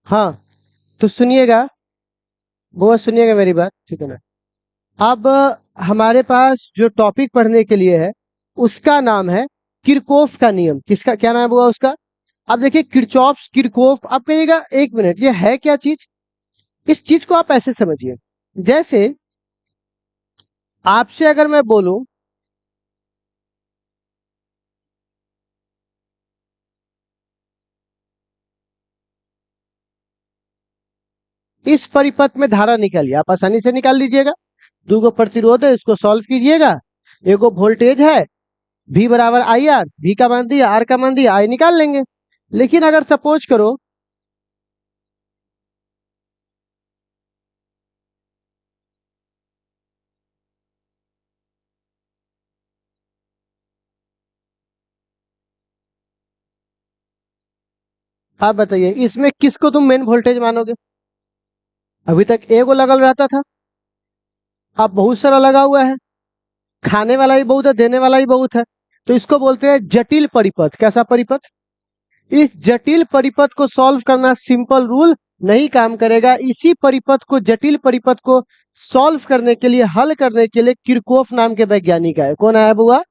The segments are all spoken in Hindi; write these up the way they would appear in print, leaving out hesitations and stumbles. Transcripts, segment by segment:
हाँ, तो सुनिएगा, बहुत सुनिएगा मेरी बात, ठीक है ना। अब हमारे पास जो टॉपिक पढ़ने के लिए है उसका नाम है किरकोफ का नियम। किसका क्या नाम हुआ उसका? अब देखिए, किरचॉफ किरकोफ। आप कहिएगा एक मिनट, ये है क्या चीज? इस चीज को आप ऐसे समझिए, जैसे आपसे अगर मैं बोलूं, इस परिपथ में धारा निकालिए, आप आसानी से निकाल लीजिएगा। दो गो प्रतिरोध है, इसको सॉल्व कीजिएगा। एगो वोल्टेज है, V बराबर आई आर, V का मान दिया, R का मान दिया, आई निकाल लेंगे। लेकिन अगर सपोज करो, आप बताइए इसमें किसको तुम मेन वोल्टेज मानोगे? अभी तक एगो लगल रहता था, अब बहुत सारा लगा हुआ है। खाने वाला ही बहुत है, देने वाला ही बहुत है। तो इसको बोलते हैं जटिल परिपथ। कैसा परिपथ? इस जटिल परिपथ को सॉल्व करना सिंपल रूल नहीं काम करेगा। इसी परिपथ को, जटिल परिपथ को सॉल्व करने के लिए, हल करने के लिए किरकोफ नाम के वैज्ञानिक आए। कौन आया बुआ?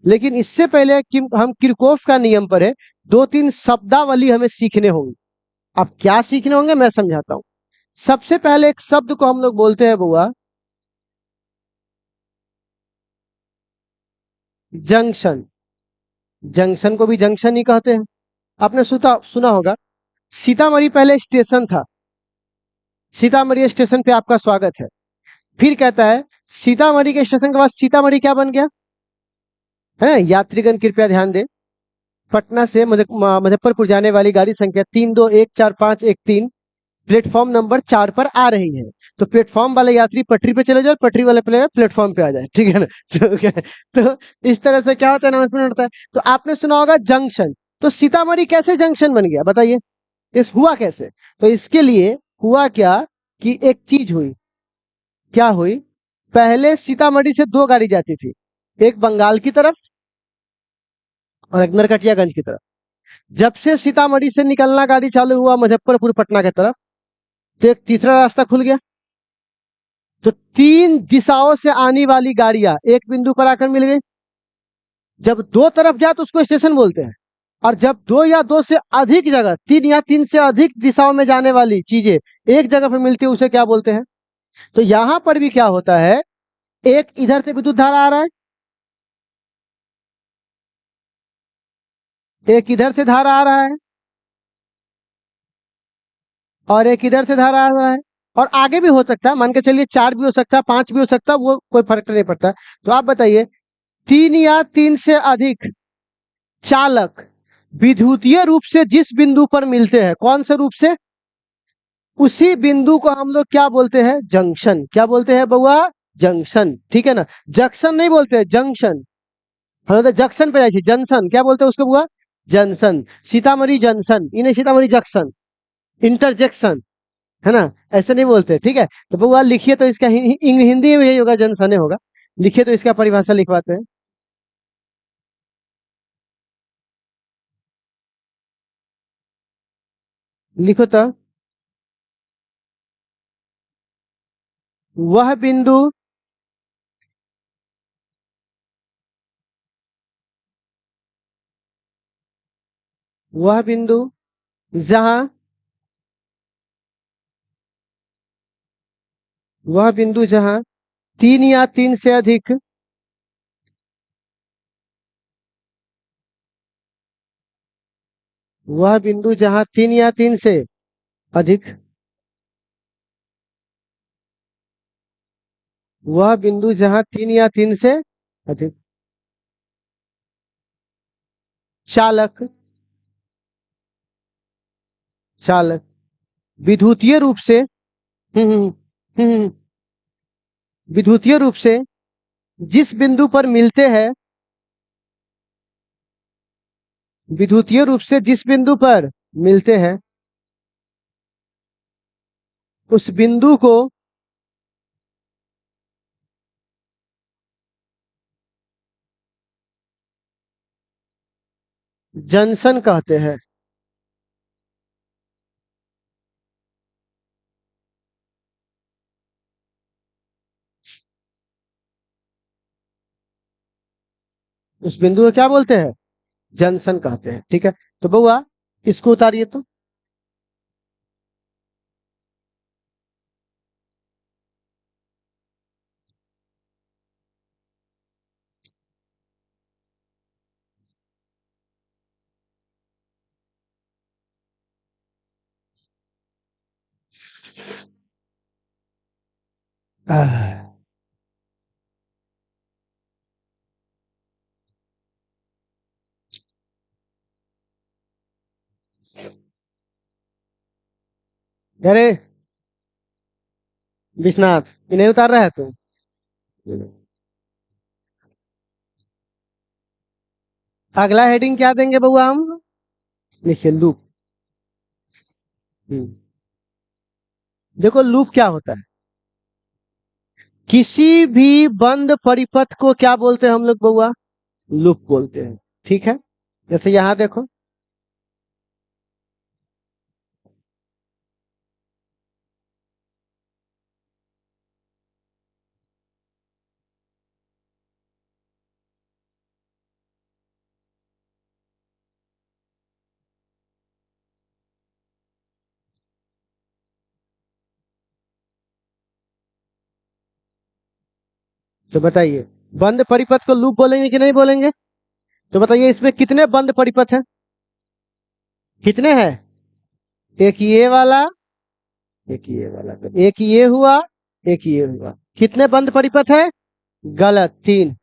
लेकिन इससे पहले कि हम किरकोफ का नियम पढ़े, दो तीन शब्दावली हमें सीखने होंगे। अब क्या सीखने होंगे मैं समझाता हूं। सबसे पहले एक शब्द को हम लोग बोलते हैं बुआ, जंक्शन। जंक्शन को भी जंक्शन ही कहते हैं। आपने सुना सुना होगा, सीतामढ़ी पहले स्टेशन था, सीतामढ़ी स्टेशन पे आपका स्वागत है। फिर कहता है सीतामढ़ी के स्टेशन के बाद सीतामढ़ी क्या बन गया है? यात्रीगण कृपया ध्यान दें, पटना से मुजफ्फरपुर जाने वाली गाड़ी संख्या 321451 प्लेटफॉर्म नंबर 4 पर आ रही है। तो प्लेटफॉर्म वाले यात्री पटरी पे चले जाए, पटरी वाले प्लेटफॉर्म पे आ जाए, ठीक है ना। तो, तो इस तरह से क्या होता है, अनाउंसमेंट होता है। तो आपने सुना होगा जंक्शन। तो सीतामढ़ी कैसे जंक्शन बन गया बताइए? इस हुआ कैसे? तो इसके लिए हुआ क्या कि एक चीज हुई। क्या हुई? पहले सीतामढ़ी से दो गाड़ी जाती थी, एक बंगाल की तरफ और एक नरकटियागंज की तरफ। जब से सीतामढ़ी से निकलना गाड़ी चालू हुआ मुजफ्फरपुर पटना की तरफ, तो एक तीसरा रास्ता खुल गया। तो तीन दिशाओं से आने वाली गाड़ियां एक बिंदु पर आकर मिल गई। जब दो तरफ जाए तो उसको स्टेशन बोलते हैं। और जब दो या दो से अधिक जगह, तीन या तीन से अधिक दिशाओं में जाने वाली चीजें एक जगह पर मिलती है, उसे क्या बोलते हैं? तो यहां पर भी क्या होता है, एक इधर से विद्युत धारा आ रहा है, एक इधर से धारा आ रहा है, और एक इधर से धारा आ रहा है। और आगे भी हो सकता है, मान के चलिए चार भी हो सकता है, पांच भी हो सकता है, वो कोई फर्क नहीं पड़ता। तो आप बताइए, तीन या तीन से अधिक चालक विद्युतीय रूप से जिस बिंदु पर मिलते हैं, कौन से रूप से? उसी बिंदु को हम लोग क्या बोलते हैं? जंक्शन। क्या बोलते हैं बउआ? जंक्शन, ठीक है ना। जंक्शन नहीं बोलते हैं, जंक्शन। हम तो जंक्शन पे जाए, जंक्शन क्या बोलते हैं उसको बुआ? जंक्शन। सीतामढ़ी जंक्शन, इन्हें सीतामढ़ी जंक्शन, इंटरजेक्शन, है ना। ऐसे नहीं बोलते, ठीक है। तो बउआ लिखिए तो इसका हिंदी में यही होगा, जंक्शन होगा। लिखिए तो इसका परिभाषा लिखवाते हैं। लिखो तो, वह बिंदु, वह बिंदु जहां, वह बिंदु जहां तीन या तीन से अधिक, वह बिंदु जहां तीन या तीन से अधिक, वह बिंदु जहां तीन या तीन से अधिक चालक, चालक विद्युतीय रूप से, विद्युतीय रूप से जिस बिंदु पर मिलते हैं, विद्युतीय रूप से जिस बिंदु पर मिलते हैं, उस बिंदु को जंक्शन कहते हैं। उस बिंदु को क्या बोलते हैं? जंक्शन कहते हैं। ठीक है, तो बउआ इसको उतारिए तो। आह, अरे विश्वनाथ, ये नहीं उतार रहा है तू? अगला हेडिंग क्या देंगे बउआ हम? लिखिए लूप। हम्म, देखो लूप क्या होता है। किसी भी बंद परिपथ को क्या बोलते हैं हम लोग बउआ? लूप बोलते हैं। ठीक है, जैसे यहां देखो। तो बताइए, बंद परिपथ को लूप बोलेंगे कि नहीं बोलेंगे? तो बताइए इसमें कितने बंद परिपथ हैं? कितने हैं? एक ये वाला, एक ये वाला, एक ये हुआ, एक ये हुआ। कितने बंद परिपथ है? गलत, तीन।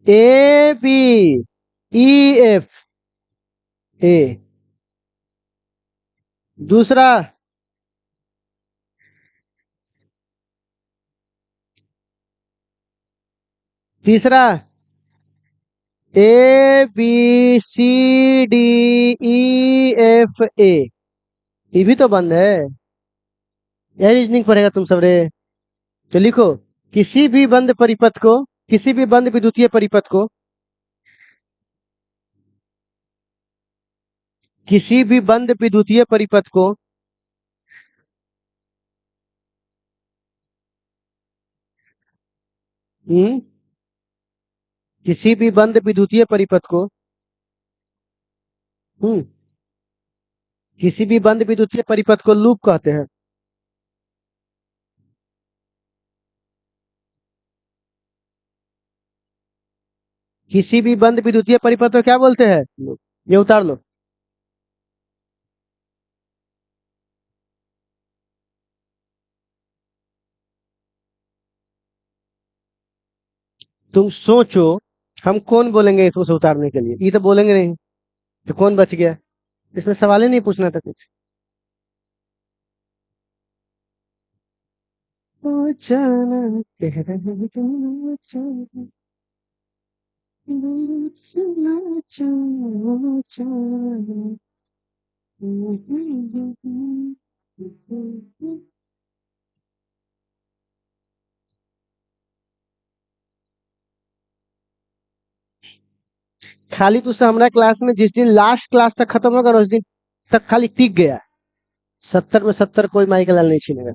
A B, E F, A. दूसरा, तीसरा, A B C D E F A. ये भी तो बंद है। यह रीजनिंग पढ़ेगा तुम सब रे। तो लिखो, किसी भी बंद परिपथ को, किसी भी बंद विद्युतीय परिपथ को, किसी भी बंद विद्युतीय परिपथ को हम्म किसी भी बंद विद्युतीय परिपथ को हम्म किसी भी बंद विद्युतीय परिपथ को लूप कहते हैं। किसी भी बंद विद्युतीय परिपथ को क्या बोलते हैं? लूप। ये उतार लो। तुम सोचो, हम कौन बोलेंगे इसको से उतारने के लिए? ये तो बोलेंगे नहीं। तो कौन बच गया? इसमें सवाल ही नहीं पूछना था कुछ। ओ जाना, कह रहे हैं तुम जाना, सुना जाना, जाना। खाली तुझसे हमारा क्लास में जिस दिन लास्ट क्लास तक खत्म होगा ना, उस दिन तक खाली टिक गया। 70 में 70 कोई माई का लाल नहीं छीनेगा।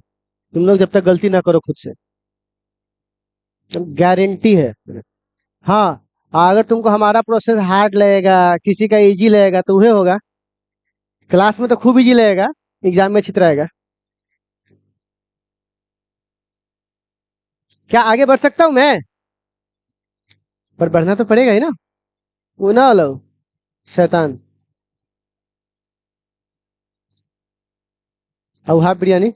तुम लोग जब तक गलती ना करो खुद से। गारंटी है। हाँ, अगर तुमको हमारा प्रोसेस हार्ड लगेगा, किसी का इजी लगेगा, तो वह होगा। क्लास में तो खूब इजी लगेगा, एग्जाम में अच्छी तरह आएगा। क्या आगे बढ़ सकता हूँ मैं? पर बढ़ना तो पड़ेगा ही ना। वो ना लो, शैतान। अब हाफ बिरयानी।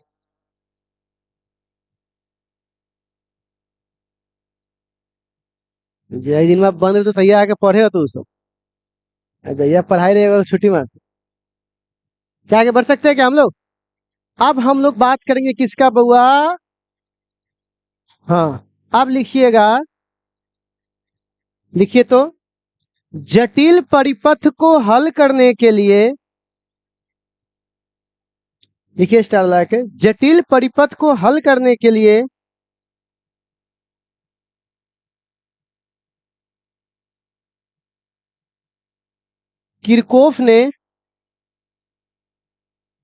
जय दिन में बंद हो तो तैयार आके पढ़े हो तू सब। जैया पढ़ाई रहेगा छुट्टी मार। क्या आगे बढ़ सकते हैं क्या हम लोग? अब हम लोग बात करेंगे किसका बउआ? हाँ, अब लिखिएगा। लिखिए तो, जटिल परिपथ को हल करने के लिए, लिखिए स्टार लगा के, जटिल परिपथ को हल करने के लिए किरकोफ ने,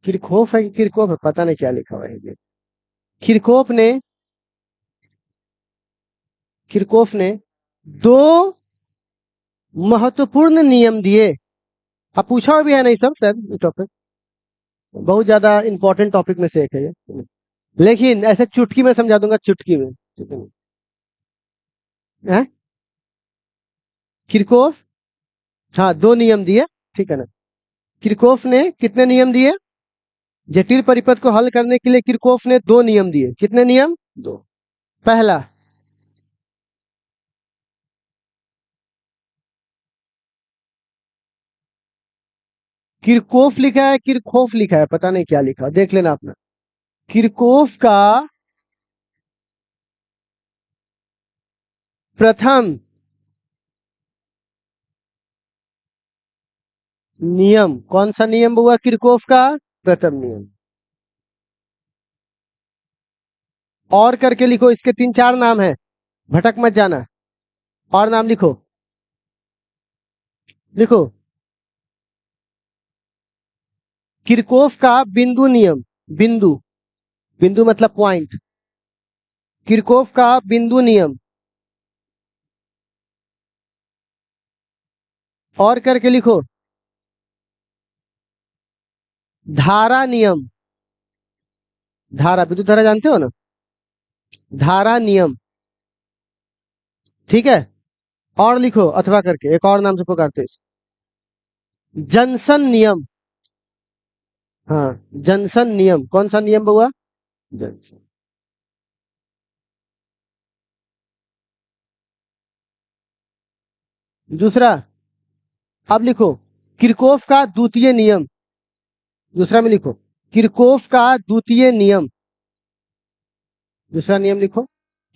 किरकोफ है कि किरकोफ है, पता नहीं क्या लिखा हुआ है ये। किरकोफ ने, किरकोफ ने दो महत्वपूर्ण नियम दिए। अब पूछा भी है नहीं सब शायद टॉपिक, बहुत ज्यादा इंपॉर्टेंट टॉपिक में से एक है ये, लेकिन ऐसे चुटकी में समझा दूंगा, चुटकी में, ठीक है। किरकोफ, हाँ, दो नियम दिए, ठीक है ना। किरकोफ ने कितने नियम दिए? जटिल परिपथ को हल करने के लिए किरकोफ ने दो नियम दिए। कितने नियम? दो। पहला, किरकोफ लिखा है, किरखोफ लिखा है, पता नहीं क्या लिखा, देख लेना अपना। किरकोफ का प्रथम नियम, कौन सा नियम हुआ किरकोफ का? प्रथम नियम। और करके लिखो, इसके तीन चार नाम है, भटक मत जाना। और नाम लिखो, लिखो। किरकोफ का बिंदु नियम, बिंदु, बिंदु मतलब पॉइंट। किरकोफ का बिंदु नियम। और करके लिखो, धारा नियम। धारा, विद्युत धारा जानते हो ना, धारा नियम, ठीक है। और लिखो अथवा करके, एक और नाम से पुकारते हैं इसे। जंक्शन नियम, हाँ, जंक्शन नियम, कौन सा नियम हुआ? जंक्शन। दूसरा, अब लिखो किरकोफ का द्वितीय नियम। दूसरा में लिखो किरकोफ का द्वितीय नियम। दूसरा नियम लिखो,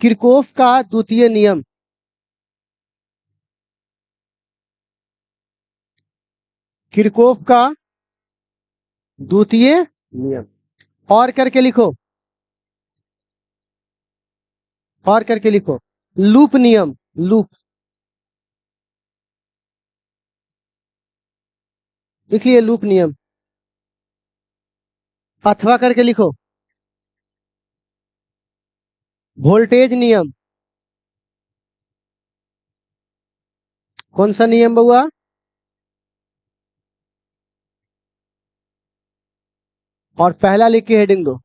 किरकोफ का द्वितीय नियम। किरकोफ का द्वितीय नियम। और करके लिखो, और करके लिखो, लूप नियम, लूप, लिख लिए लूप नियम। अथवा करके लिखो, वोल्टेज नियम, कौन सा नियम हुआ? और पहला लिख के हेडिंग दो,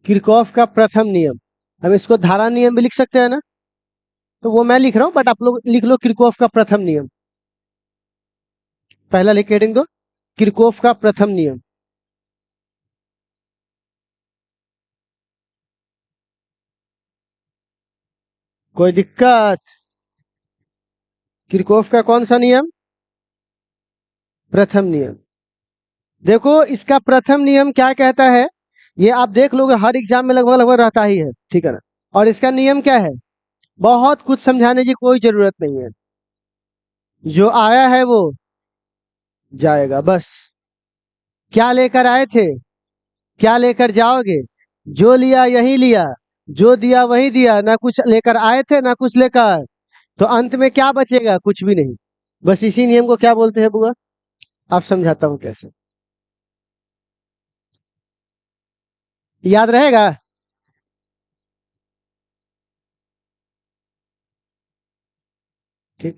किरकॉफ का प्रथम नियम। हम इसको धारा नियम भी लिख सकते हैं ना, तो वो मैं लिख रहा हूं, बट आप लोग लिख लो किरकॉफ का प्रथम नियम। पहला लिख के हेडिंग दो, किरकॉफ का प्रथम नियम। कोई दिक्कत? किरकॉफ का कौन सा नियम? प्रथम नियम। देखो इसका प्रथम नियम क्या कहता है, ये आप देख लोगे, हर एग्जाम में लगभग लगभग रहता ही है, ठीक है ना। और इसका नियम क्या है, बहुत कुछ समझाने की कोई जरूरत नहीं है, जो आया है वो जाएगा बस। क्या लेकर आए थे, क्या लेकर जाओगे, जो लिया यही लिया, जो दिया वही दिया, ना कुछ लेकर आए थे ना कुछ लेकर, तो अंत में क्या बचेगा? कुछ भी नहीं। बस इसी नियम को क्या बोलते हैं बुआ? आप समझाता हूं कैसे, याद रहेगा? ठीक,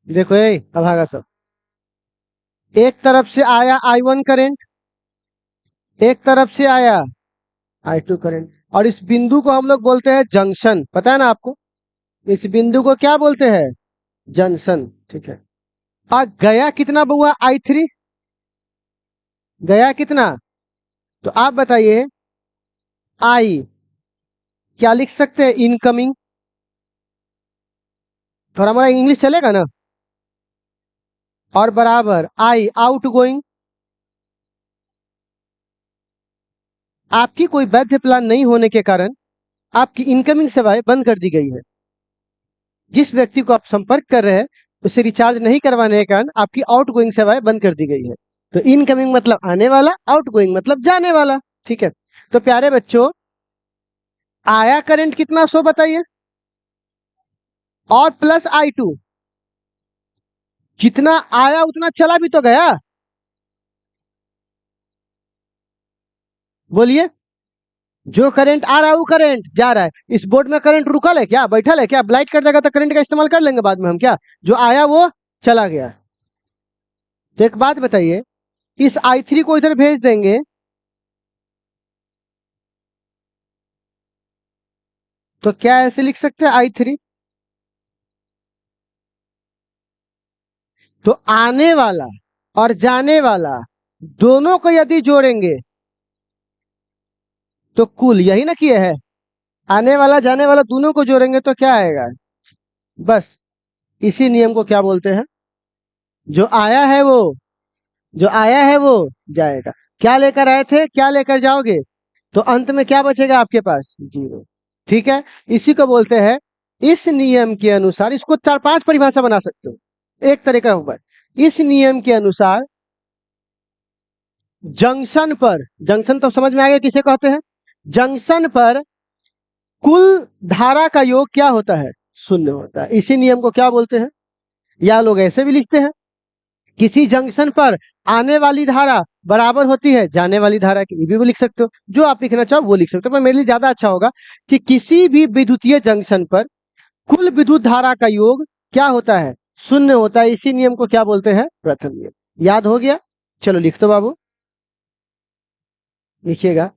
देखो ये अब आगा सब, एक तरफ से आया I1 करंट, एक तरफ से आया I2 करंट, और इस बिंदु को हम लोग बोलते हैं जंक्शन, पता है ना आपको? इस बिंदु को क्या बोलते हैं? जंक्शन, ठीक है। आ गया कितना बुआ? I3 गया कितना? तो आप बताइए, आई क्या लिख सकते हैं? इनकमिंग। थोड़ा हमारा इंग्लिश चलेगा ना? और बराबर आई आउट गोइंग। आपकी कोई वैध प्लान नहीं होने के कारण आपकी इनकमिंग सेवाएं बंद कर दी गई है। जिस व्यक्ति को आप संपर्क कर रहे हैं उसे रिचार्ज नहीं करवाने के कारण आपकी आउट गोइंग सेवाएं बंद कर दी गई है। तो इनकमिंग मतलब आने वाला, आउट गोइंग मतलब जाने वाला, ठीक है। तो प्यारे बच्चों, आया करंट कितना 100 बताइए, और प्लस I2, जितना आया उतना चला भी तो गया, बोलिए। जो करंट आ रहा है वो करंट जा रहा है। इस बोर्ड में करंट रुकल है क्या, बैठल है क्या? लाइट कट जाएगा तो करंट का इस्तेमाल कर लेंगे बाद में हम, क्या जो आया वो चला गया। तो एक बात बताइए, इस I3 को इधर भेज देंगे तो क्या ऐसे लिख सकते हैं I3? तो आने वाला और जाने वाला दोनों को यदि जोड़ेंगे तो कुल, यही ना किए है, आने वाला जाने वाला दोनों को जोड़ेंगे तो क्या आएगा? बस इसी नियम को क्या बोलते हैं? जो आया है वो, जो आया है वो जाएगा। क्या लेकर आए थे, क्या लेकर जाओगे, तो अंत में क्या बचेगा आपके पास? जीरो। ठीक है, इसी को बोलते हैं, इस नियम के अनुसार, इसको 4-5 परिभाषा बना सकते हो एक तरीका होगा। इस नियम के अनुसार जंक्शन पर, जंक्शन तो समझ में आ गया किसे कहते हैं, जंक्शन पर कुल धारा का योग क्या होता है? शून्य होता है। इसी नियम को क्या बोलते हैं? या लोग ऐसे भी लिखते हैं, किसी जंक्शन पर आने वाली धारा बराबर होती है जाने वाली धारा की। ये भी लिख सकते हो, जो आप लिखना चाहो वो लिख सकते हो, पर मेरे लिए ज्यादा अच्छा होगा कि किसी भी विद्युतीय जंक्शन पर कुल विद्युत धारा का योग क्या होता है? शून्य होता है। इसी नियम को क्या बोलते हैं? प्रथम नियम। याद हो गया? चलो लिख दो बाबू, लिखिएगा।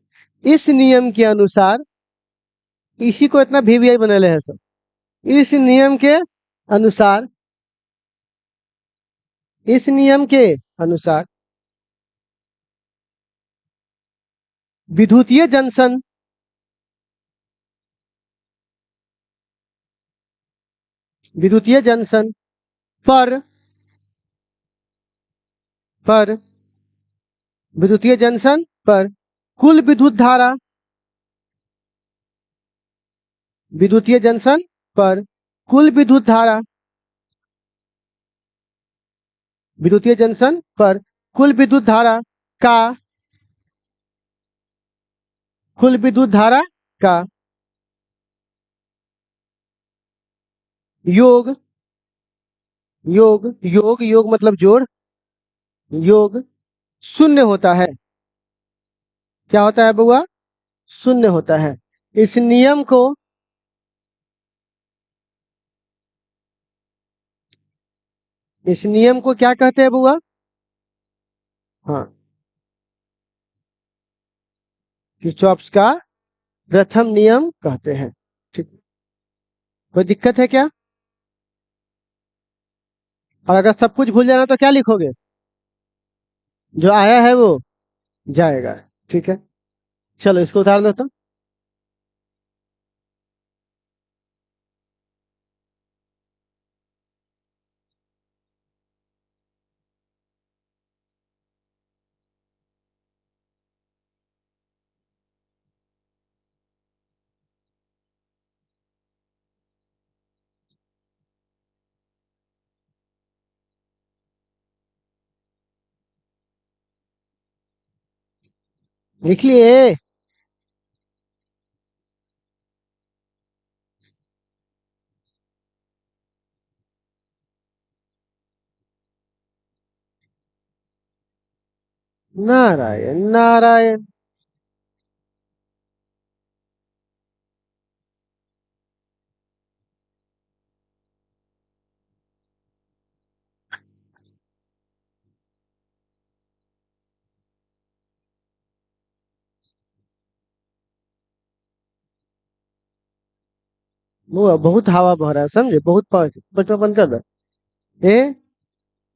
इस नियम के अनुसार, इसी को इतना VVI बनेले है सब, इस नियम के अनुसार, इस नियम के अनुसार विद्युतीय जंक्शन, विद्युतीय जंक्शन पर, पर विद्युतीय जंक्शन पर कुल विद्युत धारा, विद्युतीय जंक्शन पर कुल विद्युत धारा, विद्युतीय जंक्शन पर कुल विद्युत धारा का, कुल विद्युत धारा का योग, योग योग योग मतलब जोड़, योग शून्य होता है। क्या होता है बुआ? शून्य होता है। इस नियम को, इस नियम को क्या कहते हैं बुआ? हाँ, किरचॉफ का प्रथम नियम कहते हैं। ठीक, कोई दिक्कत है क्या? और अगर सब कुछ भूल जाना तो क्या लिखोगे? जो आया है वो जाएगा। ठीक है, चलो इसको उतार दो तो। लिख लिए? नारायण नारायण। वो बहुत हवा बह रहा है, समझे? बहुत पास बचपन बंद कर दो। ए,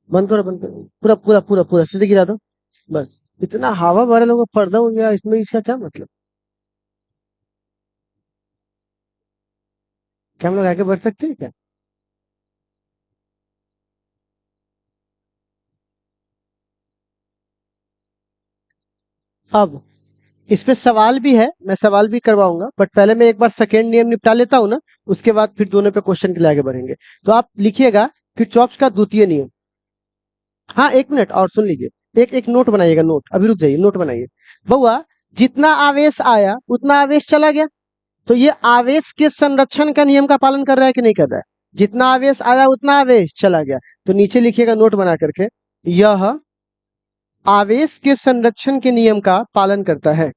बंद करो, बंद करो, पूरा पूरा पूरा पूरा सीधे गिरा दो। बस, इतना हवा भरे लोगों का पर्दा हो गया इसमें, इसका क्या मतलब? क्या हम लोग आगे बढ़ सकते हैं क्या? अब इस पे सवाल भी है, मैं सवाल भी करवाऊंगा, बट पहले मैं एक बार सेकेंड नियम निपटा लेता हूं ना, उसके बाद फिर दोनों पे क्वेश्चन के लिए आगे बढ़ेंगे। तो आप लिखिएगा किरचॉफ का द्वितीय नियम। हाँ, एक मिनट और सुन लीजिए, एक एक नोट बनाइएगा, नोट अभी रुक जाइए, नोट बनाइए। बउआ, जितना आवेश आया उतना आवेश चला गया, तो ये आवेश के संरक्षण का नियम का पालन कर रहा है कि नहीं कर रहा है? जितना आवेश आया उतना आवेश चला गया, तो नीचे लिखिएगा नोट बना करके, यह आवेश के संरक्षण के नियम का पालन करता है।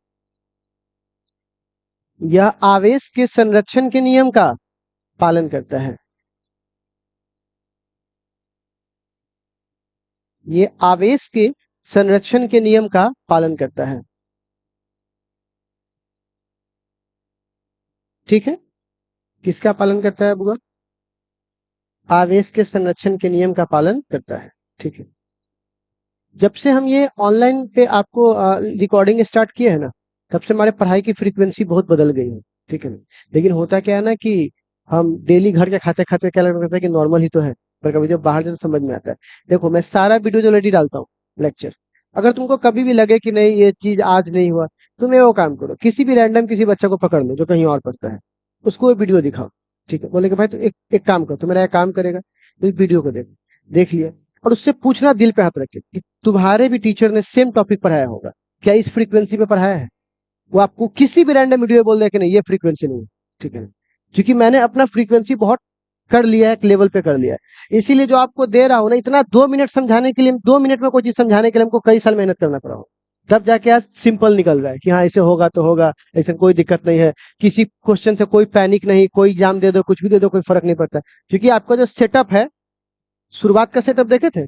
यह आवेश के संरक्षण के नियम का पालन करता है। ये आवेश के संरक्षण के नियम का पालन करता है। ठीक है, किसका पालन करता है बुआ? आवेश के संरक्षण के नियम का पालन करता है। ठीक है, जब से हम ये ऑनलाइन पे आपको रिकॉर्डिंग स्टार्ट किए है ना, तब से हमारे पढ़ाई की फ्रीक्वेंसी बहुत बदल गई है। ठीक है, लेकिन होता क्या है ना कि हम डेली घर के खाते खाते क्या लगता है कि नॉर्मल ही तो है, पर कभी जब बाहर जाते तो समझ में आता है। देखो, मैं सारा वीडियो जो ऑलरेडी डालता हूँ लेक्चर, अगर तुमको कभी भी लगे कि नहीं ये चीज आज नहीं हुआ, तुम वो काम करो, किसी भी रैंडम किसी बच्चे को पकड़ लो जो कहीं और पढ़ता है, उसको वो वीडियो दिखाओ। ठीक है, बोले कि भाई तू एक काम कर, तू मेरा एक काम करेगा, तो इस वीडियो को देख लिया, और उससे पूछना दिल पे हाथ रख के कि तुम्हारे भी टीचर ने सेम टॉपिक पढ़ाया होगा क्या, इस फ्रीक्वेंसी पे पढ़ाया है? वो आपको किसी भी रैंडम वीडियो में बोल दे कि नहीं ये फ्रीक्वेंसी नहीं है। ठीक है, क्योंकि मैंने अपना फ्रीक्वेंसी बहुत कर लिया है, एक लेवल पे कर लिया है, इसीलिए जो आपको दे रहा हूं ना, इतना 2 मिनट समझाने के लिए, 2 मिनट में कोई चीज समझाने के लिए हमको कई साल मेहनत करना पड़ा हो, तब जाके आज सिंपल निकल रहा है कि हाँ ऐसे होगा तो होगा, ऐसे कोई दिक्कत नहीं है, किसी क्वेश्चन से कोई पैनिक नहीं, कोई एग्जाम दे दो कुछ भी दे दो कोई फर्क नहीं पड़ता, क्योंकि आपका जो सेटअप है, शुरुआत का सेटअप देखे थे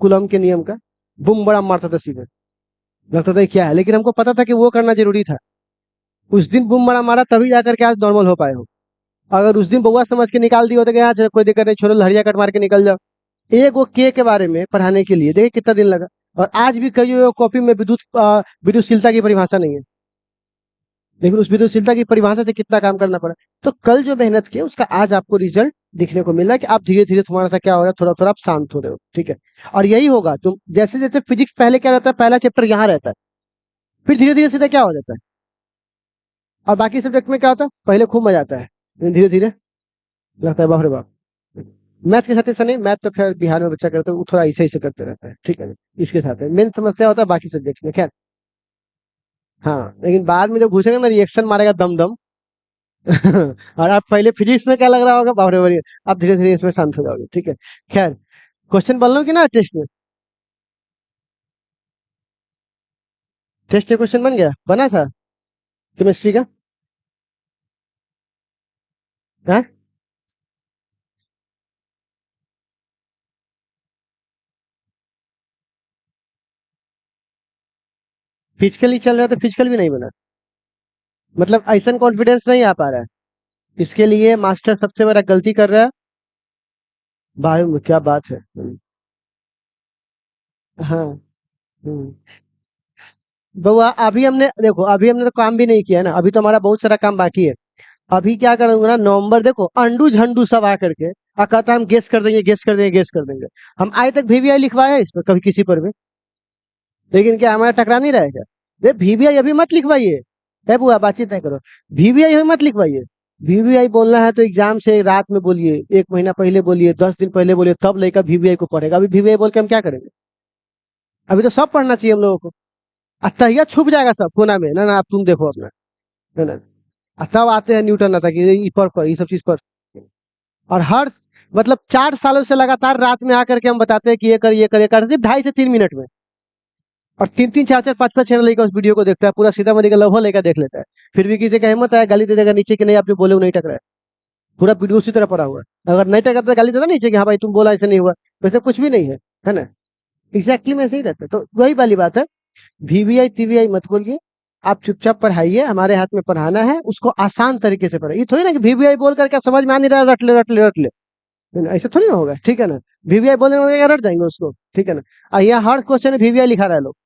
कूलम के नियम का, बुम बड़ा मारता था सीधे, लगता था क्या है, लेकिन हमको पता था कि वो करना जरूरी था। उस दिन बुम बड़ा मारा तभी जाकर के आज नॉर्मल हो पाए हो। अगर उस दिन बउआ समझ के निकाल दिए होते कि हाँ चलो कोई दिक्कत नहीं, छोड़ो लहरिया कट मार के निकल जाओ, एक वो के बारे में पढ़ाने के लिए देखिए कितना दिन लगा। और आज भी कई कॉपी में विद्युतशीलता की परिभाषा नहीं है, लेकिन उस विद्युतशीलता की परिभाषा से कितना काम करना पड़ा। तो कल जो मेहनत की उसका आज आपको रिजल्ट दिखने को मिला कि आप धीरे धीरे तुम्हारा सा क्या हो रहा है, थोड़ा थोड़ा आप शांत हो रहे हो। ठीक है, और यही होगा, तुम जैसे जैसे फिजिक्स पहले क्या रहता है, पहला चैप्टर यहाँ रहता है, फिर धीरे धीरे सीधा क्या हो जाता है, और बाकी सब्जेक्ट में क्या होता है, पहले खूब मजा आता है, धीरे धीरे लगता है बाप रे बाप। मैथ के साथ ऐसा नहीं, मैथ तो खैर बिहार में बच्चा करता है, वो थोड़ा ऐसे ऐसे करते रहता है। ठीक है, इसके साथ है मेन समस्या होता है बाकी सब्जेक्ट में, खैर हाँ, लेकिन बाद में जब घुसेगा ना रिएक्शन मारेगा दम दम। और आप पहले फिजिक्स में क्या लग रहा होगा, बाप रे बाप, आप धीरे धीरे इसमें शांत हो जाओगे। ठीक है, खैर क्वेश्चन बन लो कि ना टेस्ट में, टेस्ट में क्वेश्चन बन गया, बना था केमिस्ट्री का। हाँ, फिजिकली चल रहा था, फिजिकल भी नहीं बना, मतलब ऐसा कॉन्फिडेंस नहीं आ पा रहा है, इसके लिए मास्टर सबसे बड़ा गलती कर रहा है। भाई क्या बात है। हाँ। हम्म। बउआ अभी हमने देखो, अभी हमने तो काम भी नहीं किया है ना, अभी तो हमारा बहुत सारा काम बाकी है। अभी क्या करूंगा ना, नवंबर देखो अंडू झंडू सब आकर के कहता है हम गेस कर देंगे, गेस कर देंगे, गेस कर देंगे। हम आज तक वीवीआई लिखवाया है इस पर कभी किसी पर भी, लेकिन क्या हमारा टकरा नहीं रहेगा? ये वीवीआई अभी मत लिखवाइए, है बुआ बातचीत नहीं करो, वीवीआई अभी मत लिखवाइए। वीवीआई बोलना है तो एग्जाम से रात में बोलिए, 1 महीना पहले बोलिए, 10 दिन पहले बोलिए, तब लड़का वीवीआई को पढ़ेगा। अभी वीवीआई बोल के हम क्या करेंगे? अभी तो सब पढ़ना चाहिए हम लोगों को। तहिया छुप जाएगा सब कोना में, ना ना आप तुम देखो अपना, है ना। तब आते हैं न्यूटन आता कि ये पर ये सब चीज पर। और हर मतलब 4 सालों से लगातार रात में आकर के हम बताते हैं कि ये कर, ये कर, सिर्फ 2.5 से 3 मिनट में। और 3-3 4-4 5-5 चैनल लेकर उस वीडियो को देखता है, पूरा सीतामढ़ी का लगभग लेकर देख लेता है। फिर भी किसी का हिम्मत है गाली दे देगा नीचे कि नहीं आप जो बोले वो नहीं टकरा है। पूरा वीडियो उसी तरह पड़ा हुआ है, अगर नहीं टकरा तो गाली देता नीचे कि हाँ भाई तुम बोला ऐसे नहीं हुआ, वैसे कुछ भी नहीं है ना। एग्जैक्टली में सही रहता है, तो वही वाली बात है। वीवीआई टीवीआई मत बोलिए, आप चुपचाप पढ़ाइए, हमारे हाथ में पढ़ाना है, उसको आसान तरीके से पढ़ाइए। ये थोड़ी ना कि वीवीआई बोल करके समझ में आ नहीं रहा रट ले रट ले रट ले, है ना? ऐसा थोड़ी ना होगा। ठीक है ना, वीवीआई बोलने में रट जाएंगे उसको। ठीक है ना, यहाँ हर क्वेश्चन में वीवीआई लिखा रहा है लोग,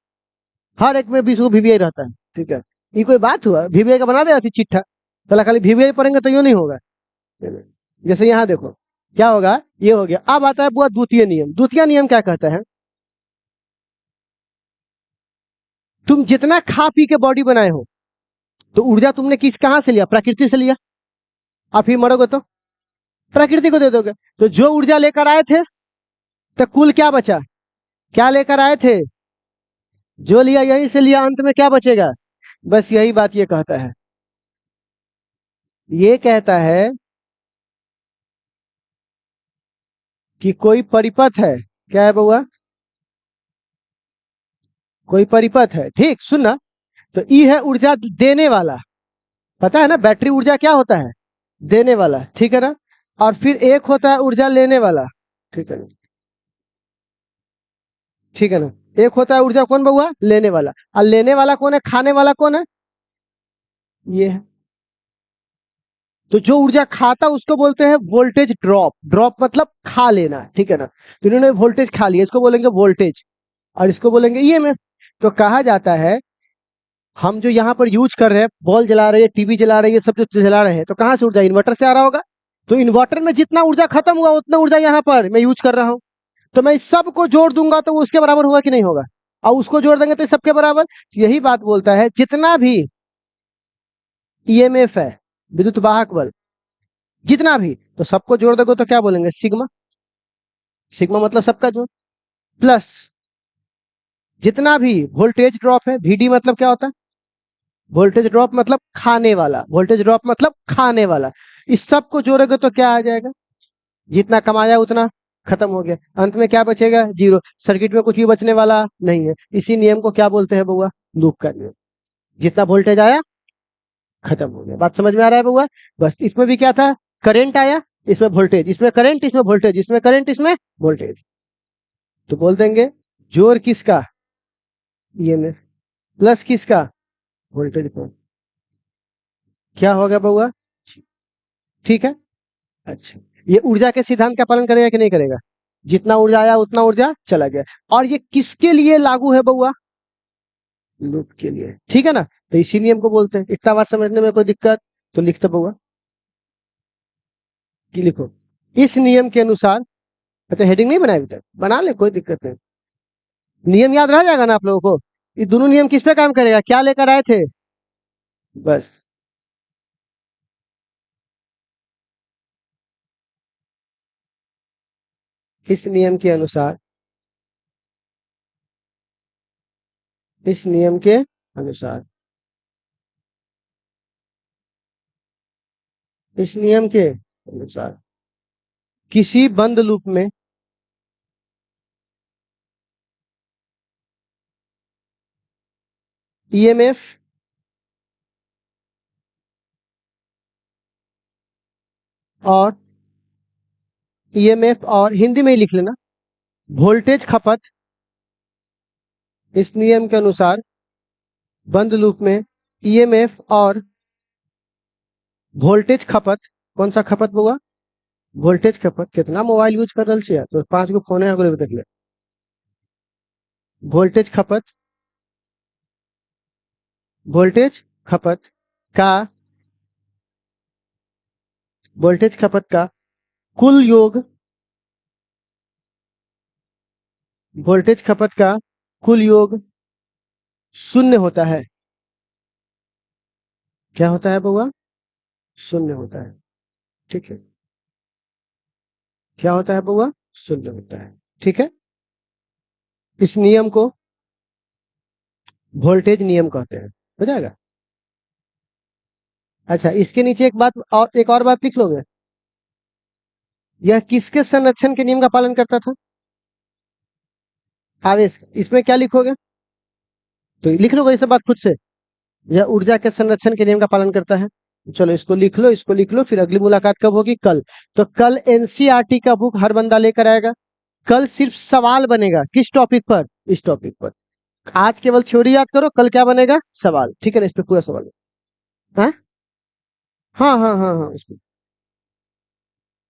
हर एक में 20 को वीवीआई रहता है। ठीक है, ये कोई बात हुआ? वीवीआई का बना दे थी चिट्ठा, पहले खाली वीवीआई पढ़ेंगे तो यूं नहीं होगा। है ना? जैसे यहाँ देखो क्या होगा, ये हो गया। अब आता है बुआ द्वितीय नियम। द्वितीय नियम क्या कहता है, तुम जितना खा पी के बॉडी बनाए हो, तो ऊर्जा तुमने किस कहां से लिया? प्रकृति से लिया। आप ही मरोगे तो प्रकृति को दे दोगे, तो जो ऊर्जा लेकर आए थे, तो कुल क्या बचा? क्या लेकर आए थे, जो लिया यहीं से लिया, अंत में क्या बचेगा? बस यही बात ये कहता है, ये कहता है कि कोई परिपथ है। क्या है बउआ? कोई परिपथ है। ठीक सुनना, तो ई है ऊर्जा देने वाला, पता है ना, बैटरी ऊर्जा क्या होता है? देने वाला, ठीक है ना। और फिर एक होता है ऊर्जा लेने वाला, ठीक है ना, ठीक है ना। एक होता है ऊर्जा कौन बउआ? लेने वाला। और लेने वाला कौन है? खाने वाला कौन है? ये है। तो जो ऊर्जा खाता उसको बोलते हैं वोल्टेज ड्रॉप। ड्रॉप मतलब खा लेना, ठीक है ना। तो इन्होंने वोल्टेज खा लिया, इसको बोलेंगे वोल्टेज, और इसको बोलेंगे ईएमएफ। तो कहा जाता है हम जो यहाँ पर यूज कर रहे हैं, बॉल जला रहे हैं, टीवी जला रहे हैं, ये सब जो जला रहे हैं, तो कहाँ से ऊर्जा? इन्वर्टर से आ रहा होगा। तो इन्वर्टर में जितना ऊर्जा खत्म हुआ उतना ऊर्जा यहाँ पर मैं यूज कर रहा हूँ। तो मैं इस सब को जोड़ दूंगा तो वो उसके बराबर होगा कि नहीं होगा? और उसको जोड़ देंगे तो सबके बराबर। यही बात बोलता है जितना भी ईएमएफ है, विद्युत वाहक बल, जितना भी, तो सबको जोड़ दोगे तो क्या बोलेंगे? सिग्मा। सिग्मा मतलब सबका जोड़, प्लस जितना भी वोल्टेज ड्रॉप है, वीडी मतलब क्या होता है? वोल्टेज ड्रॉप मतलब खाने वाला, वोल्टेज ड्रॉप मतलब खाने वाला। इस सब को जोड़ोगे तो क्या आ जाएगा? जितना कमाया उतना खत्म हो गया, अंत में क्या बचेगा? जीरो। सर्किट में कुछ भी बचने वाला नहीं है। इसी नियम को क्या बोलते हैं बउआ? लूप का नियम। जितना वोल्टेज आया खत्म हो गया। बात समझ में आ रहा है बउआ? बस इसमें भी क्या था? करंट आया, इसमें वोल्टेज, इसमें करंट, इसमें वोल्टेज, इसमें करंट, इसमें वोल्टेज। तो बोल देंगे जोर किसका? ईएमएफ, प्लस किसका? वोल्टेज को। क्या हो गया बउआ? ठीक है। अच्छा, ये ऊर्जा के सिद्धांत का पालन करेगा कि नहीं करेगा? जितना ऊर्जा आया उतना ऊर्जा चला गया। और ये किसके लिए लागू है बउआ? लूप के लिए, ठीक है ना। तो इसी नियम को बोलते हैं। इतना बात समझने में कोई दिक्कत? तो लिखते बउआ कि लिखो इस नियम के अनुसार। अच्छा, हेडिंग नहीं बनाया अभी तक? बना ले, कोई दिक्कत नहीं। नियम याद रह जाएगा ना आप लोगों को? ये दोनों नियम किस पे काम करेगा? क्या लेकर आए थे? बस इस नियम के अनुसार, इस नियम के अनुसार, इस नियम के अनुसार किसी बंद लूप में ईएमएफ और ईएमएफ और हिंदी में ही लिख लेना, वोल्टेज खपत, इस नियम के अनुसार बंद लूप में ईएमएफ और वोल्टेज खपत। कौन सा खपत हुआ? वोल्टेज खपत। कितना मोबाइल यूज कर रहा है? तो 5 गो फोन है, अगले देख ले। वोल्टेज खपत, वोल्टेज खपत का, वोल्टेज खपत का कुल योग, वोल्टेज खपत का कुल योग शून्य होता है। क्या होता है बउआ? शून्य होता है, ठीक है। क्या होता है बउआ? शून्य होता है, ठीक है। इस नियम को वोल्टेज नियम कहते हैं। हो जाएगा? अच्छा, इसके नीचे एक बात और, एक और बात लिख लोगे। यह किसके संरक्षण के नियम का पालन करता था? आवेश। इसमें क्या लिखोगे? तो लिख लोगे ये सब बात खुद से। यह ऊर्जा के संरक्षण के नियम का पालन करता है। चलो इसको लिख लो, इसको लिख लो। फिर अगली मुलाकात कब होगी? कल। तो कल एनसीईआरटी का बुक हर बंदा लेकर आएगा। कल सिर्फ सवाल बनेगा। किस टॉपिक पर? इस टॉपिक पर। आज केवल थ्योरी याद करो, कल क्या बनेगा? सवाल, ठीक है ना। इस पे पूरा सवाल है। हाँ हाँ हाँ हाँ हाँ, इस पे